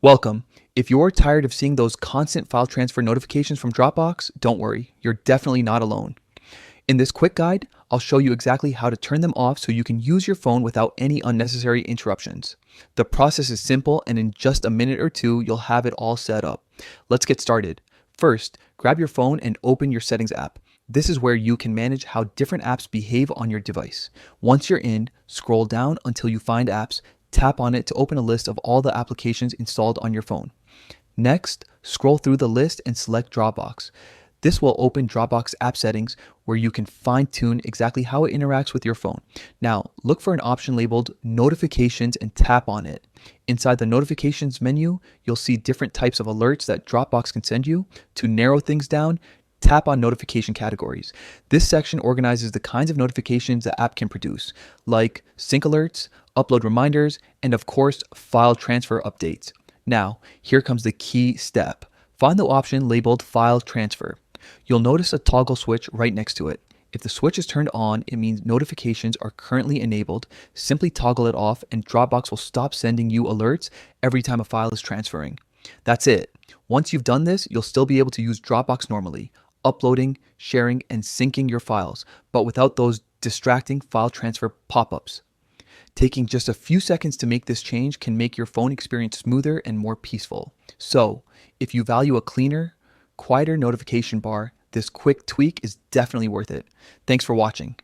Welcome. If you're tired of seeing those constant file transfer notifications from Dropbox, don't worry, you're definitely not alone. In this quick guide, I'll show you exactly how to turn them off so you can use your phone without any unnecessary interruptions. The process is simple, and in just a minute or two, you'll have it all set up. Let's get started. First, grab your phone and open your Settings app. This is where you can manage how different apps behave on your device. Once you're in, scroll down until you find apps. Tap on it to open a list of all the applications installed on your phone. Next, scroll through the list and select Dropbox. This will open Dropbox app settings where you can fine-tune exactly how it interacts with your phone. Now, look for an option labeled Notifications and tap on it. Inside the Notifications menu, you'll see different types of alerts that Dropbox can send you. To narrow things down, tap on Notification Categories. This section organizes the kinds of notifications the app can produce, like sync alerts, upload reminders, and of course, file transfer updates. Now, here comes the key step. Find the option labeled File Transfer. You'll notice a toggle switch right next to it. If the switch is turned on, it means notifications are currently enabled. Simply toggle it off and Dropbox will stop sending you alerts every time a file is transferring. That's it. Once you've done this, you'll still be able to use Dropbox normally, uploading, sharing, and syncing your files, but without those distracting file transfer pop-ups. Taking just a few seconds to make this change can make your phone experience smoother and more peaceful. So, if you value a cleaner, quieter notification bar, this quick tweak is definitely worth it. Thanks for watching.